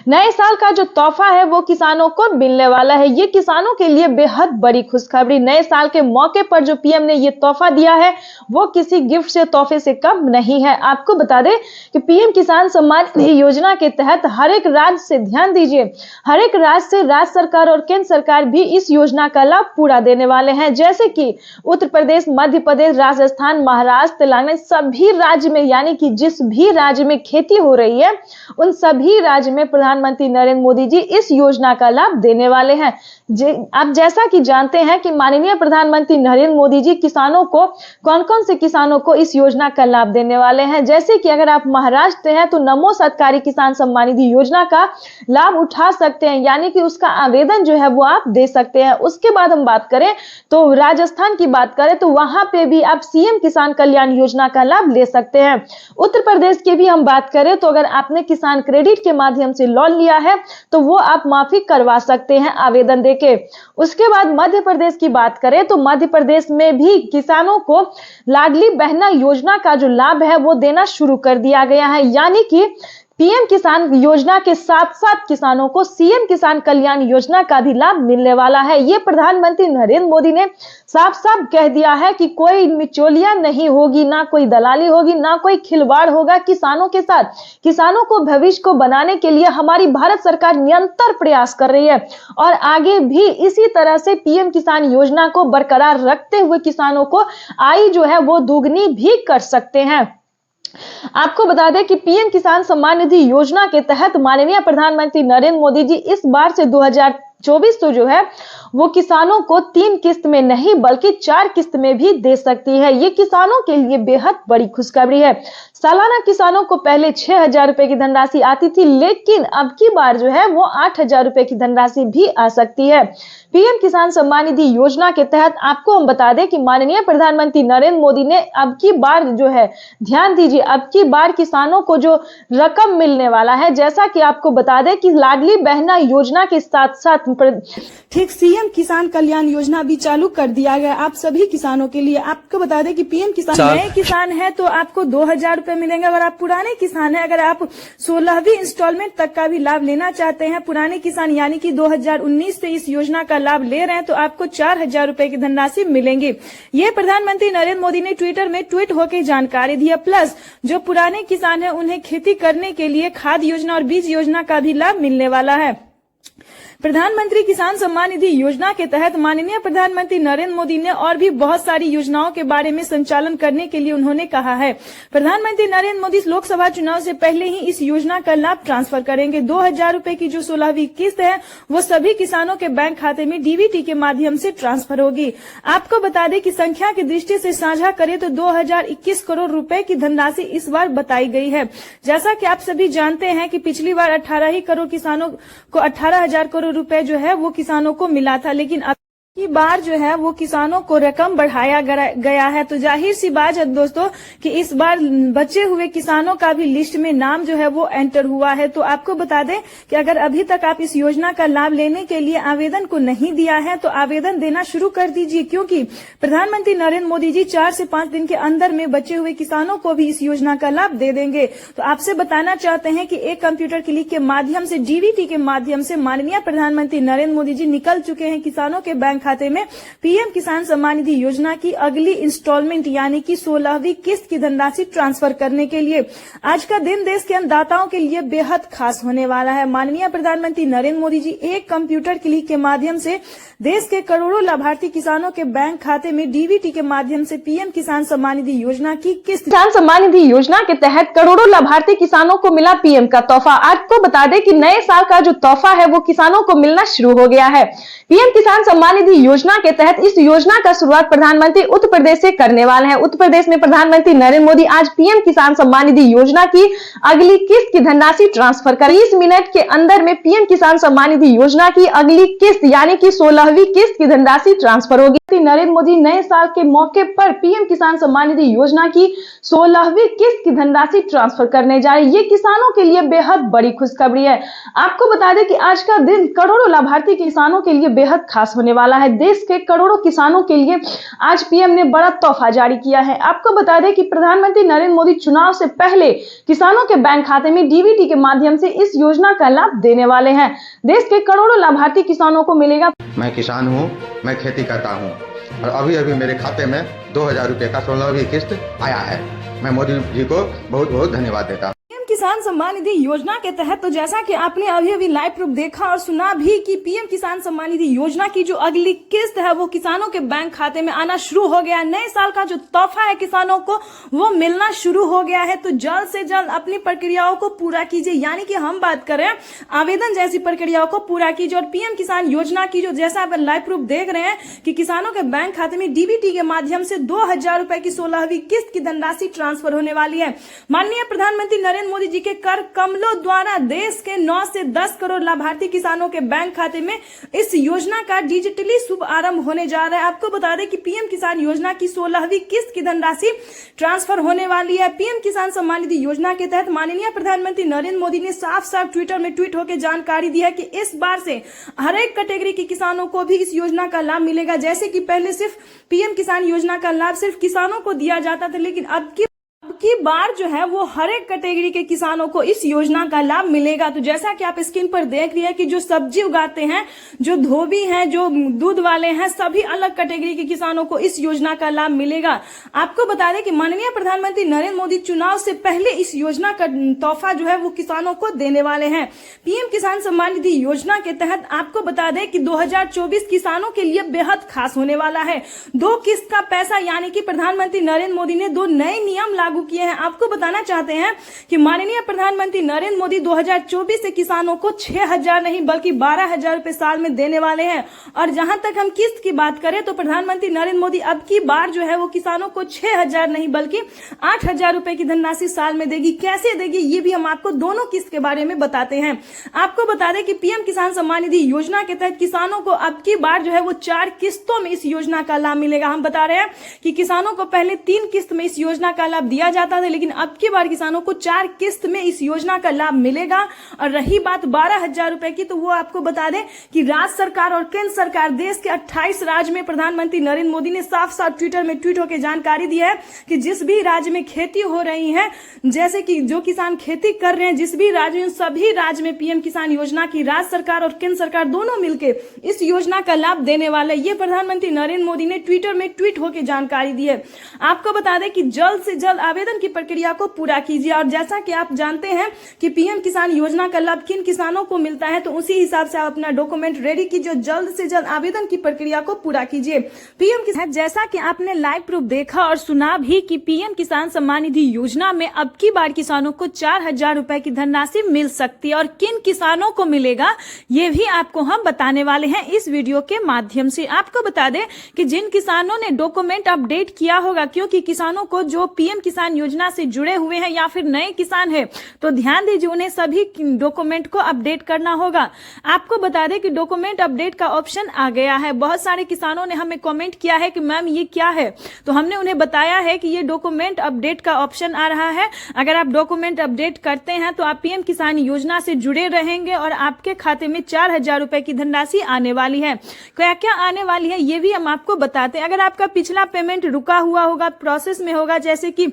नए साल का जो तोहफा है वो किसानों को मिलने वाला है। ये किसानों के लिए बेहद बड़ी खुशखबरी। नए साल के मौके पर जो पीएम ने ये तोहफा दिया है वो किसी गिफ्ट से, तोहफे से कम नहीं है। आपको बता दें कि पीएम किसान सम्मान निधि योजना के तहत हर एक राज्य से, ध्यान दीजिए, हर एक राज्य से राज्य सरकार और केंद्र सरकार भी इस योजना का लाभ पूरा देने वाले हैं। जैसे कि उत्तर प्रदेश, मध्य प्रदेश, राजस्थान, महाराष्ट्र, तेलंगाना, सभी राज्य में, यानी कि जिस भी राज्य में खेती हो रही है उन सभी राज्य में प्रधानमंत्री नरेंद्र मोदी जी इस योजना का लाभ देने वाले हैं। आप जैसा कि जानते हैं कि माननीय प्रधानमंत्री नरेंद्र मोदी जी किसानों को कौन कौन से किसानों को इस योजना का लाभ देने वाले हैं। जैसे कि अगर आप महाराष्ट्र हैं तो नमो सरकारी किसान सम्मान निधि योजना का लाभ उठा सकते हैं, यानी कि उसका आवेदन जो है वो आप दे सकते हैं। उसके बाद हम बात करें तो राजस्थान की बात करें तो वहां पे भी आप सीएम किसान कल्याण योजना का लाभ ले सकते हैं। उत्तर प्रदेश की भी हम बात करें तो अगर आपने किसान क्रेडिट के माध्यम से लोन लिया है तो वो आप माफी करवा सकते हैं आवेदन देके। उसके बाद मध्य प्रदेश की बात करें तो मध्य प्रदेश में भी किसानों को लाडली बहना योजना का जो लाभ है वो देना शुरू कर दिया गया है, यानी कि पीएम किसान योजना के साथ साथ किसानों को सीएम किसान कल्याण योजना का भी लाभ मिलने वाला है। ये प्रधानमंत्री नरेंद्र मोदी ने साफ साफ कह दिया है कि कोई मिचोलिया नहीं होगी, ना कोई दलाली होगी, ना कोई खिलवाड़ होगा किसानों के साथ। किसानों को भविष्य को बनाने के लिए हमारी भारत सरकार निरंतर प्रयास कर रही है और आगे भी इसी तरह से पीएम किसान योजना को बरकरार रखते हुए किसानों को आय जो है वो दोगुनी भी कर सकते हैं। आपको बता दें कि पीएम किसान सम्मान निधि योजना के तहत माननीय प्रधानमंत्री नरेंद्र मोदी जी इस बार से 2024 तो जो है वो किसानों को 3 किस्त में नहीं बल्कि 4 किस्त में भी दे सकती है। ये किसानों के लिए बेहद बड़ी खुशखबरी है। सालाना किसानों को पहले 6,000 रुपए की धनराशि आती थी, लेकिन अब की बार जो है वो 8,000 रुपए की धनराशि भी आ सकती है। पीएम किसान सम्मान निधि योजना के तहत आपको हम बता दें कि माननीय प्रधानमंत्री नरेंद्र मोदी ने अब की बार जो है, ध्यान दीजिए, अब की बार किसानों को जो रकम मिलने वाला है, जैसा कि आपको बता दें कि लाडली बहना योजना के साथ साथ ठीक सीएम किसान कल्याण योजना भी चालू कर दिया गया आप सभी किसानों के लिए। आपको बता दें कि पीएम किसान नए किसान है तो आपको 2,000 रुपए मिलेंगे। अगर आप पुराने किसान हैं, अगर आप 16वीं इंस्टॉलमेंट तक का भी लाभ लेना चाहते हैं, पुराने किसान यानी कि 2019 से इस योजना का लाभ ले रहे हैं, तो आपको 4,000 रुपए की धनराशि मिलेंगी। ये प्रधानमंत्री नरेंद्र मोदी ने ट्विटर में ट्वीट होकर जानकारी दी है। प्लस जो पुराने किसान हैं उन्हें खेती करने के लिए खाद योजना और बीज योजना का भी लाभ मिलने वाला है। प्रधानमंत्री किसान सम्मान निधि योजना के तहत माननीय प्रधानमंत्री नरेंद्र मोदी ने और भी बहुत सारी योजनाओं के बारे में संचालन करने के लिए उन्होंने कहा है। प्रधानमंत्री नरेंद्र मोदी लोकसभा चुनाव से पहले ही इस योजना का लाभ ट्रांसफर करेंगे। 2,000 रुपए की जो 16वीं किस्त है वो सभी किसानों के बैंक खाते में डीबीटी के माध्यम से ट्रांसफर होगी। आपको बता दें कि संख्या की दृष्टि से साझा करें तो 2021 करोड़ रुपए की धनराशि इस बार बताई गई है। जैसा कि आप सभी जानते हैं कि पिछली बार 18 ही करोड़ किसानों को 18,000 करोड़ रुपए जो है वो किसानों को मिला था, लेकिन अब की बार जो है वो किसानों को रकम बढ़ाया गया है। तो जाहिर सी बात है दोस्तों कि इस बार बचे हुए किसानों का भी लिस्ट में नाम जो है वो एंटर हुआ है। तो आपको बता दें कि अगर अभी तक आप इस योजना का लाभ लेने के लिए आवेदन को नहीं दिया है तो आवेदन देना शुरू कर दीजिए, क्योंकि प्रधानमंत्री नरेंद्र मोदी जी 4 से 5 दिन के अंदर में बचे हुए किसानों को भी इस योजना का लाभ दे देंगे। तो आपसे बताना चाहते हैं कि एक कंप्यूटर क्लिक के माध्यम से, डीबीटी के माध्यम से माननीय प्रधानमंत्री नरेंद्र मोदी जी निकल चुके हैं किसानों के बैंक खाते में पीएम किसान सम्मान निधि योजना की अगली इंस्टॉलमेंट यानी कि 16वीं किस्त की धनराशि ट्रांसफर करने के लिए। आज का दिन देश के अन्नदाताओं के लिए बेहद खास होने वाला है। माननीय प्रधानमंत्री नरेंद्र मोदी जी एक कंप्यूटर क्लिक के माध्यम से देश के करोड़ों लाभार्थी किसानों के बैंक खाते में डीबीटी के माध्यम से पीएम किसान सम्मान निधि योजना की किस्त। किसान सम्मान निधि योजना के तहत करोड़ों लाभार्थी किसानों को मिला पीएम का तोहफा। आपको बता दें कि नए साल का जो तोहफा है वो किसानों को मिलना शुरू हो गया है। पीएम किसान सम्मान निधि योजना के तहत इस योजना का शुरुआत प्रधानमंत्री उत्तर प्रदेश से करने वाले हैं। उत्तर प्रदेश में प्रधानमंत्री नरेंद्र मोदी आज पीएम किसान सम्मान निधि योजना की अगली किस्त की धनराशि ट्रांसफर कर 20 मिनट के अंदर में पीएम किसान सम्मान निधि योजना की अगली किस्त यानी कि 16वीं किस्त की धनराशि ट्रांसफर होगी। नरेंद्र मोदी नए साल के मौके पर पीएम किसान सम्मान निधि योजना की 16वीं किस्त की धनराशि ट्रांसफर करने जा रही है। ये किसानों के लिए बेहद बड़ी खुशखबरी है। आपको बता दें कि आज का दिन करोड़ों लाभार्थी किसानों के लिए बेहद खास होने वाला है। देश के करोड़ों किसानों के लिए आज पीएम ने बड़ा तोहफा जारी किया है। आपको बता दें कि प्रधानमंत्री नरेंद्र मोदी चुनाव से पहले किसानों के बैंक खाते में डीबीटी के माध्यम से इस योजना का लाभ देने वाले हैं। देश के करोड़ों लाभार्थी किसानों को मिलेगा। मैं किसान हूँ, मैं खेती करता हूँ और अभी अभी मेरे खाते में 2,000 रुपए का 16वीं किस्त आया है। मैं मोदी जी को बहुत बहुत धन्यवाद देता हूँ। किसान सम्मान निधि योजना के तहत तो जैसा कि आपने अभी लाइव प्रूफ देखा और सुना भी कि पीएम किसान सम्मान निधि योजना की जो अगली किस्त है वो किसानों के बैंक खाते में आना शुरू हो गया। नए साल का जो तोहफा है किसानों को वो मिलना शुरू हो गया है। तो जल्द से जल्द अपनी प्रक्रियाओं को पूरा कीजिए, यानी कि हम बात करें आवेदन जैसी प्रक्रियाओं को पूरा कीजिए। और पीएम किसान योजना की जो जैसा आप लाइव प्रूफ देख रहे हैं कि किसानों के बैंक खाते में डीबीटी के माध्यम से 2000 रुपए की 16वीं किस्त की धनराशि ट्रांसफर होने वाली है। माननीय प्रधानमंत्री नरेंद्र मोदी जी के कर कमलों द्वारा देश के 9 से 10 करोड़ लाभार्थी किसानों के बैंक खाते में इस योजना का डिजिटली शुभ आरंभ होने जा रहा है। आपको बता दें कि पीएम किसान योजना की 16वीं किस्त की धनराशि ट्रांसफर होने वाली है। पीएम किसान सम्मान निधि योजना के तहत माननीय प्रधानमंत्री नरेंद्र मोदी ने साफ साफ ट्विटर में ट्वीट होकर जानकारी दी है कि इस बार से हर एक कैटेगरी के किसानों को भी इस योजना का लाभ मिलेगा। जैसे कि पहले सिर्फ पीएम किसान योजना का लाभ सिर्फ किसानों को दिया जाता था, लेकिन अब की बार जो है वो हर एक कैटेगरी के किसानों को इस योजना का लाभ मिलेगा। तो जैसा कि आप स्क्रीन पर देख रही है कि जो सब्जी उगाते हैं, जो धोबी हैं, जो दूध वाले हैं, सभी अलग कैटेगरी के किसानों को इस योजना का लाभ मिलेगा। आपको बता दें कि माननीय प्रधानमंत्री नरेंद्र मोदी चुनाव से पहले इस योजना का तोहफा जो है वो किसानों को देने वाले हैं। पीएम किसान सम्मान निधि योजना के तहत आपको बता दें कि 2024 किसानों के लिए बेहद खास होने वाला है। 2 किस्त का पैसा, यानी कि प्रधानमंत्री नरेंद्र मोदी ने 2 नए नियम लागू किए हैं। आपको बताना चाहते हैं कि माननीय प्रधानमंत्री नरेंद्र मोदी 2024 से किसानों को 6000 नहीं बल्कि 12000 रुपए साल में देने वाले हैं। और जहां तक हम किस्त की बात करें तो प्रधानमंत्री नरेंद्र मोदी अब की बार जो है वो किसानों को 6000 नहीं बल्कि 8000 रुपए की धनराशि साल में देगी। कैसे देगी ये भी हम आपको दोनों किस्त के बारे में बताते हैं। आपको बता दें कि पीएम किसान सम्मान निधि योजना के तहत किसानों को अब की बार जो है वो 4 किस्तों में इस योजना का लाभ मिलेगा। हम बता रहे हैं कि किसानों को पहले 3 किस्त में इस योजना का लाभ दिया जाता था, लेकिन अब की बार किसानों को 4 किस्त में इस योजना का लाभ मिलेगा। और रही बात 12000 रुपए की, तो वो आपको बता दें कि राज्य सरकार और केंद्र सरकार देश के 28 राज्य में प्रधानमंत्री नरेंद्र मोदी ने साफ साफ ट्विटर में ट्वीट होकर जानकारी दी है कि जिस भी राज्य में खेती हो रही है, जैसे कि जो किसान खेती कर रहे हैं जिस भी राज्य में, सभी राज्य में पीएम किसान योजना की राज्य सरकार और केंद्र सरकार दोनों मिलकर इस योजना का लाभ देने वाले। ये प्रधानमंत्री नरेंद्र मोदी ने ट्विटर में ट्वीट होकर जानकारी दी है। आपको बता दें कि जल्द से जल्द आवेदन की प्रक्रिया को पूरा कीजिए। और जैसा कि आप जानते हैं कि पीएम किसान योजना का लाभ किन किसानों को मिलता है, तो उसी हिसाब से आप अपना डॉक्यूमेंट रेडी कीजिए। जल्द से जल्द आवेदन की प्रक्रिया को पूरा कीजिए। पीएम किसान, जैसा कि आपने लाइव प्रूफ देखा और सुना भी कि पीएम किसान सम्मान निधि योजना में अब की बार किसानों को 4000 रुपए की धनराशि मिल सकती है। और किन किसानों को मिलेगा ये भी आपको हम बताने वाले हैं इस वीडियो के माध्यम से। आपको बता दें कि जिन किसानों ने डॉक्यूमेंट अपडेट किया होगा, क्योंकि किसानों को जो पीएम किसान योजना से जुड़े हुए हैं या फिर नए किसान हैं, तो ध्यान दीजिए उन्हें सभी डॉक्यूमेंट को अपडेट करना होगा। आपको बता दें कि डॉक्यूमेंट अपडेट का ऑप्शन आ गया है। बहुत सारे किसानों ने हमें कमेंट किया है कि मैम ये क्या है, तो हमने उन्हें बताया है कि ये डॉक्यूमेंट अपडेट का ऑप्शन आ रहा है। अगर आप डॉक्यूमेंट अपडेट करते हैं तो आप पीएम किसान योजना से जुड़े रहेंगे और आपके खाते में 4000 रुपए की धनराशि आने वाली है। क्या क्या आने वाली है ये भी हम आपको बताते हैं। अगर आपका पिछला पेमेंट रुका हुआ होगा, प्रोसेस में होगा, जैसे कि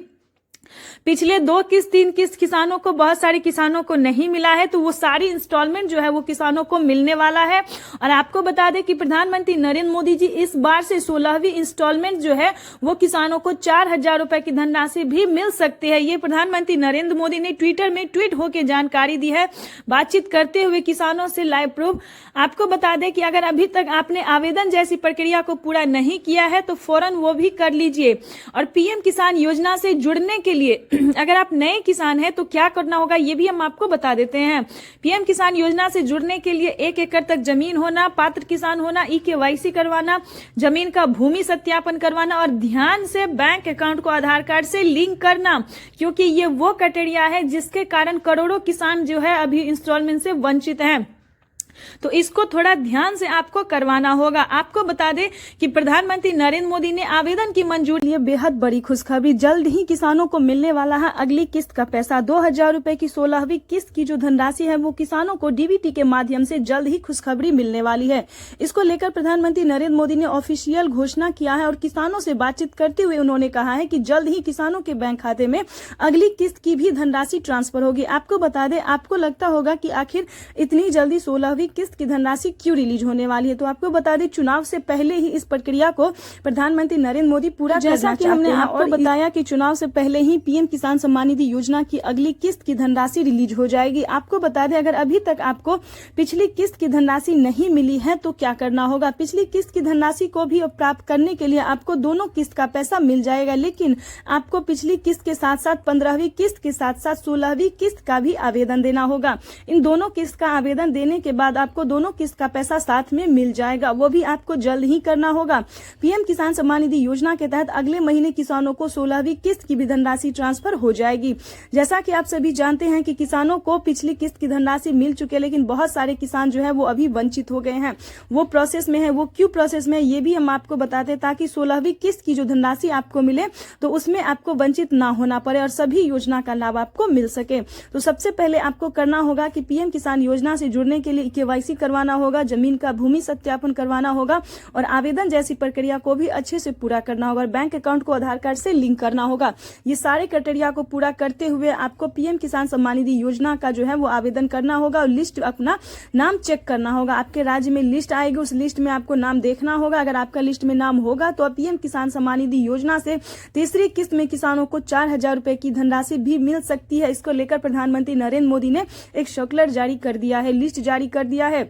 पिछले 2 किस्त 3 किस्त किसानों को, बहुत सारे किसानों को नहीं मिला है, तो वो सारी इंस्टॉलमेंट जो है वो किसानों को मिलने वाला है। और आपको बता दें कि प्रधानमंत्री नरेंद्र मोदी जी इस बार से 16वीं इंस्टॉलमेंट जो है वो किसानों को 4000 रुपए की धनराशि भी मिल सकती है। ये प्रधानमंत्री नरेंद्र मोदी ने ट्विटर में ट्वीट होकर जानकारी दी है, बातचीत करते हुए किसानों से लाइव प्रूफ। आपको बता दें कि अगर अभी तक आपने आवेदन जैसी प्रक्रिया को पूरा नहीं किया है तो फौरन वो भी कर लीजिए। और पीएम किसान योजना से जुड़ने के लिए अगर आप नए किसान हैं तो क्या करना होगा ये भी हम आपको बता देते हैं। पीएम किसान योजना से जुड़ने के लिए 1 एकड़ तक जमीन होना, पात्र किसान होना, KYC करवाना, जमीन का भूमि सत्यापन करवाना और ध्यान से बैंक अकाउंट को आधार कार्ड से लिंक करना, क्योंकि ये वो क्राइटेरिया है जिसके कारण करोड़ों किसान जो है अभी इंस्टॉलमेंट से वंचित हैं। तो इसको थोड़ा ध्यान से आपको करवाना होगा। आपको बता दें कि प्रधानमंत्री नरेंद्र मोदी ने आवेदन की मंजूरी लिए बेहद बड़ी खुशखबरी। जल्द ही किसानों को मिलने वाला है अगली किस्त का पैसा। 2000 रुपए की 16वीं किस्त की जो धनराशि है वो किसानों को डीबीटी के माध्यम से जल्द ही खुशखबरी मिलने वाली है। इसको लेकर प्रधानमंत्री नरेंद्र मोदी ने ऑफिशियल घोषणा किया है और किसानों से बातचीत करते हुए उन्होंने कहा है कि जल्द ही किसानों के बैंक खाते में अगली किस्त की भी धनराशि ट्रांसफर होगी। आपको बता दें, आपको लगता होगा कि आखिर इतनी जल्दी 16वीं 16वीं किस्त की धनराशि क्यों रिलीज होने वाली है। तो आपको बता दें, चुनाव से पहले ही इस प्रक्रिया को प्रधानमंत्री नरेंद्र मोदी पूरा करना चाहते हैं। हमने आपको बताया कि चुनाव से पहले ही पीएम किसान सम्मान निधि योजना की अगली किस्त की धनराशि रिलीज हो जाएगी। आपको बता दें, अगर अभी तक आपको पिछली किस्त की धनराशि नहीं मिली है तो क्या करना होगा। पिछली किस्त की धनराशि को भी प्राप्त करने के लिए आपको दोनों किस्त का पैसा मिल जाएगा, लेकिन आपको पिछली किस्त के साथ साथ 15वीं किस्त के साथ साथ 16वीं किस्त का भी आवेदन देना होगा। इन दोनों किस्त का आवेदन देने के बाद आपको दोनों किस्त का पैसा साथ में मिल जाएगा, वो भी आपको जल्द ही करना होगा। पीएम किसान सम्मान निधि योजना के तहत अगले महीने किसानों को 16वीं किस्त की भी धनराशि ट्रांसफर हो जाएगी। जैसा कि आप सभी जानते हैं कि किसानों को पिछली किस्त की धनराशि मिल चुकी है, लेकिन बहुत सारे किसान जो है वो अभी वंचित हो गए हैं। वो प्रोसेस में है, वो क्यों प्रोसेस में है ये भी हम आपको बताते हैं, ताकि 16वीं किस्त की जो धनराशि आपको मिले तो उसमें आपको वंचित ना होना पड़े और सभी योजना का लाभ आपको मिल सके। तो सबसे पहले आपको करना होगा कि पीएम किसान योजना से जुड़ने के लिए केवाईसी करवाना होगा, जमीन का भूमि सत्यापन करवाना होगा और आवेदन जैसी प्रक्रिया को भी अच्छे से पूरा करना होगा और बैंक अकाउंट को आधार कार्ड से लिंक करना होगा। ये सारे क्राइटेरिया को पूरा करते हुए आपको पीएम किसान सम्मान निधि योजना का जो है वो आवेदन करना होगा और लिस्ट अपना नाम चेक करना होगा। आपके राज्य में लिस्ट आएगी, उस लिस्ट में आपको नाम देखना होगा। अगर आपका लिस्ट में नाम होगा तो पीएम किसान सम्मान निधि योजना से तीसरी किस्त में किसानों को 4000 रुपए की धनराशि भी मिल सकती है। इसको लेकर प्रधानमंत्री नरेंद्र मोदी ने एक सर्कुलर जारी कर दिया है, लिस्ट जारी कर दिया है।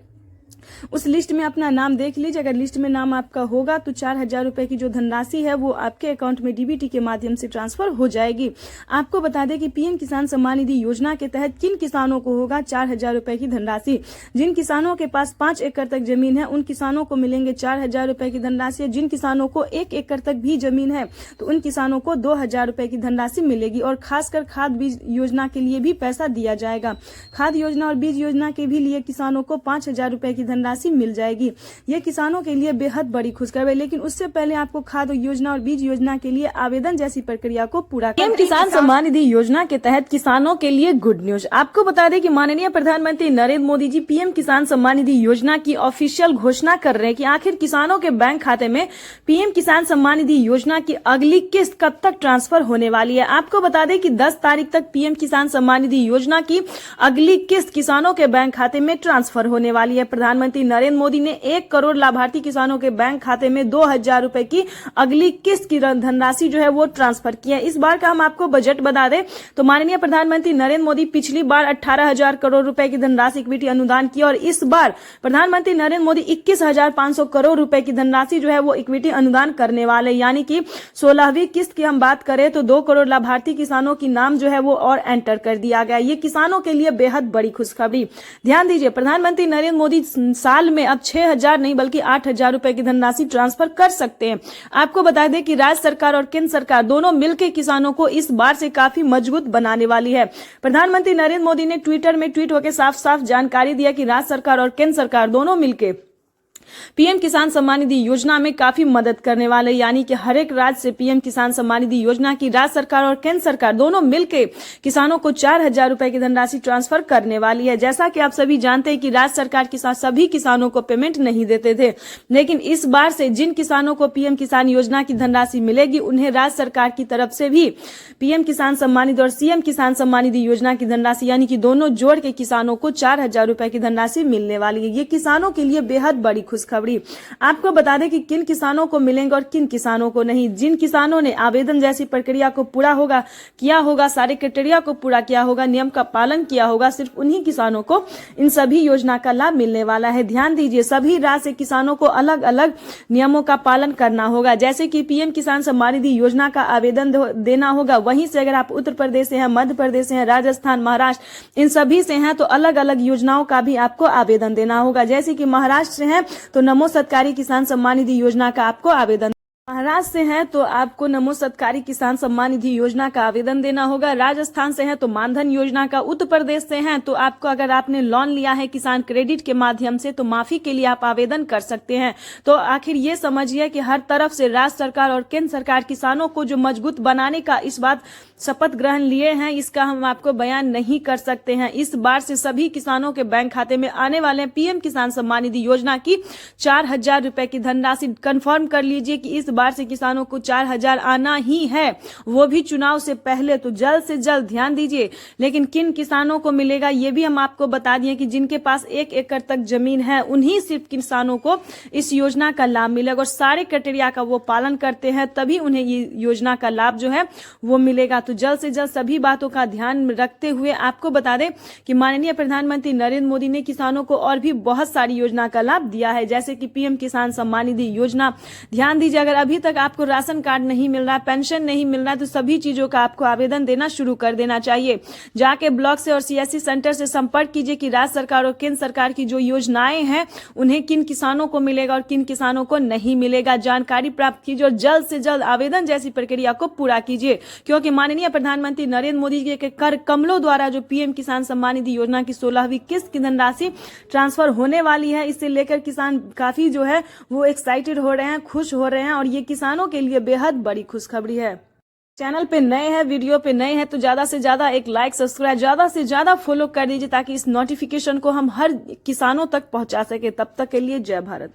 उस लिस्ट में अपना नाम देख लीजिए। अगर लिस्ट में नाम आपका होगा तो 4000 रुपए की जो धनराशि है वो आपके अकाउंट में डीबीटी के माध्यम से ट्रांसफर हो जाएगी। आपको बता दें कि पीएम किसान सम्मान निधि योजना के तहत किन किसानों को होगा 4000 रुपए की धनराशि। जिन किसानों के पास 5 एकड़ तक जमीन है उन किसानों को मिलेंगे 4000 रुपए की धनराशि। जिन किसानों को 1 एकड़ तक भी जमीन है तो उन किसानों को 2000 रुपए की धनराशि मिलेगी। और खासकर खाद बीज योजना के लिए भी पैसा दिया जाएगा। खाद योजना और बीज योजना के भी लिए किसानों को 5000 रुपए की धनराशि मिल जाएगी। ये किसानों के लिए बेहद बड़ी खुशखबरी है, लेकिन उससे पहले आपको खाद योजना और बीज योजना के लिए आवेदन जैसी प्रक्रिया को पूरा करना है। किसान सम्मान निधि योजना के तहत किसानों के लिए गुड न्यूज। आपको बता दें कि माननीय प्रधानमंत्री नरेंद्र मोदी जी पीएम किसान सम्मान निधि योजना की ऑफिशियल घोषणा कर रहे हैं कि आखिर किसानों के बैंक खाते में पीएम किसान सम्मान निधि योजना की अगली किस्त कब तक ट्रांसफर होने वाली है। आपको बता दें कि 10 तारीख तक पीएम किसान सम्मान निधि योजना की अगली किस्त किसानों के बैंक खाते में ट्रांसफर होने वाली है। प्रधानमंत्री नरेंद्र मोदी ने 1 करोड़ लाभार्थी किसानों के बैंक खाते में 2000 रुपए की अगली किस्त की धनराशि जो है वो ट्रांसफर की है। इस बार का हम आपको बजट बता दें तो माननीय प्रधानमंत्री नरेंद्र मोदी पिछली बार 18000 करोड़ रुपए की धनराशि इक्विटी अनुदान किया और इस बार प्रधानमंत्री नरेंद्र मोदी 21500 करोड़ रुपए की धनराशि जो है वो इक्विटी अनुदान करने वाले। यानी कि 16वीं किस्त की हम बात करें तो 2 करोड़ लाभार्थी किसानों की नाम जो है वो और एंटर कर दिया गया। ये किसानों के लिए बेहद बड़ी खुशखबरी। ध्यान दीजिए, प्रधानमंत्री नरेंद्र मोदी साल में अब 6000 नहीं बल्कि 8000 रुपए की धनराशि ट्रांसफर कर सकते हैं। आपको बता दें कि राज्य सरकार और केंद्र सरकार दोनों मिलकर किसानों को इस बार से काफी मजबूत बनाने वाली है। प्रधानमंत्री नरेंद्र मोदी ने ट्विटर में ट्वीट होकर साफ साफ जानकारी दिया कि राज्य सरकार और केंद्र सरकार दोनों मिलकर पीएम किसान सम्मान निधि योजना में काफी मदद करने वाले। यानी कि हर एक राज्य से पीएम किसान सम्मान निधि योजना की राज्य सरकार और केंद्र सरकार दोनों मिलकर किसानों को 4000 रुपए की धनराशि ट्रांसफर करने वाली है। जैसा कि आप सभी जानते हैं कि राज्य सरकार के साथ सभी किसानों को पेमेंट नहीं देते थे, लेकिन इस बार से जिन किसानों को पीएम किसान योजना की धनराशि मिलेगी उन्हें राज्य सरकार की तरफ से भी पीएम किसान सम्मान निधि और सीएम किसान सम्मान निधि योजना की धनराशि यानी कि दोनों जोड़ के किसानों को 4000 रुपए की धनराशि मिलने वाली है। ये किसानों के लिए बेहद बड़ी खुशखबरी। आपको बता दें कि किन किसानों को मिलेंगे और किन किसानों को नहीं। जिन किसानों ने आवेदन जैसी प्रक्रिया को पूरा किया होगा, सारे क्राइटेरिया को पूरा किया होगा, नियम का पालन किया होगा, सिर्फ उन्हीं किसानों को इन सभी योजना का लाभ मिलने वाला है। ध्यान दीजिए, सभी राज्य से किसानों को अलग अलग नियमों का पालन करना होगा। जैसे कि पीएम किसान सम्मान निधि योजना का आवेदन देना होगा, वहीं से अगर आप उत्तर प्रदेश से हैं, मध्य प्रदेश से हैं, राजस्थान, महाराष्ट्र इन सभी से हैं तो अलग अलग योजनाओं का भी आपको आवेदन देना होगा। जैसे कि महाराष्ट्र से हैं तो नमो सत्कारी किसान सम्मान निधि योजना का आपको आवेदन, महाराष्ट्र से हैं तो आपको नमो सत्कारी किसान सम्मान निधि योजना का आवेदन देना होगा। राजस्थान से हैं तो मानधन योजना का, उत्तर प्रदेश से हैं तो आपको अगर आपने लोन लिया है किसान क्रेडिट के माध्यम से तो माफी के लिए आप आवेदन कर सकते हैं। तो आखिर ये समझिए कि हर तरफ से राज्य सरकार और केंद्र सरकार किसानों को जो मजबूत बनाने का इस बात शपथ ग्रहण लिए हैं, इसका हम आपको बयान नहीं कर सकते हैं। इस बार से सभी किसानों के बैंक खाते में आने वाले पीएम किसान सम्मान निधि योजना की 4000 रुपए की धनराशि। कंफर्म कर लीजिए कि इस बार बिहार से किसानों को 4,000 आना ही है, वो भी चुनाव से पहले। तो जल्द से जल्द ध्यान दीजिए। लेकिन किन किसानों को मिलेगा ये भी हम आपको बता दिए कि जिनके पास 1 एकड़ तक जमीन है उन्हीं सिर्फ किसानों को इस योजना का लाभ मिलेगा और सारे क्राइटेरिया का वो पालन करते हैं तभी उन्हें ये योजना का लाभ जो है वो मिलेगा। तो जल्द से जल्द सभी बातों का ध्यान रखते हुए आपको बता दें कि माननीय प्रधानमंत्री नरेंद्र मोदी ने किसानों को और भी बहुत सारी योजना का लाभ दिया है, जैसे कि पीएम किसान सम्मान निधि योजना। ध्यान दीजिए, अगर अभी तक आपको राशन कार्ड नहीं मिल रहा, पेंशन नहीं मिल रहा है, तो सभी चीजों का आपको आवेदन देना शुरू कर देना चाहिए। जाके ब्लॉक से और सीएससी सेंटर से संपर्क कीजिए कि राज्य सरकार और केंद्र सरकार की जो योजनाएं हैं उन्हें किन किसानों को मिलेगा और किन किसानों को नहीं मिलेगा। जानकारी प्राप्त कीजिए और जल्द से जल्द आवेदन जैसी प्रक्रिया को पूरा कीजिए, क्योंकि माननीय प्रधानमंत्री नरेंद्र मोदी जी के कर कमलों द्वारा जो पीएम किसान सम्मान निधि योजना की 16वीं किस्त की धनराशि ट्रांसफर होने वाली है, इसे लेकर किसान काफी जो है वो एक्साइटेड हो रहे हैं, खुश हो रहे हैं और ये किसानों के लिए बेहद बड़ी खुशखबरी है। चैनल पे नए हैं, वीडियो पे नए हैं तो ज्यादा से ज्यादा एक लाइक, सब्सक्राइब, ज्यादा से ज्यादा फॉलो कर दीजिए ताकि इस नोटिफिकेशन को हम हर किसानों तक पहुंचा सके। तब तक के लिए जय भारत।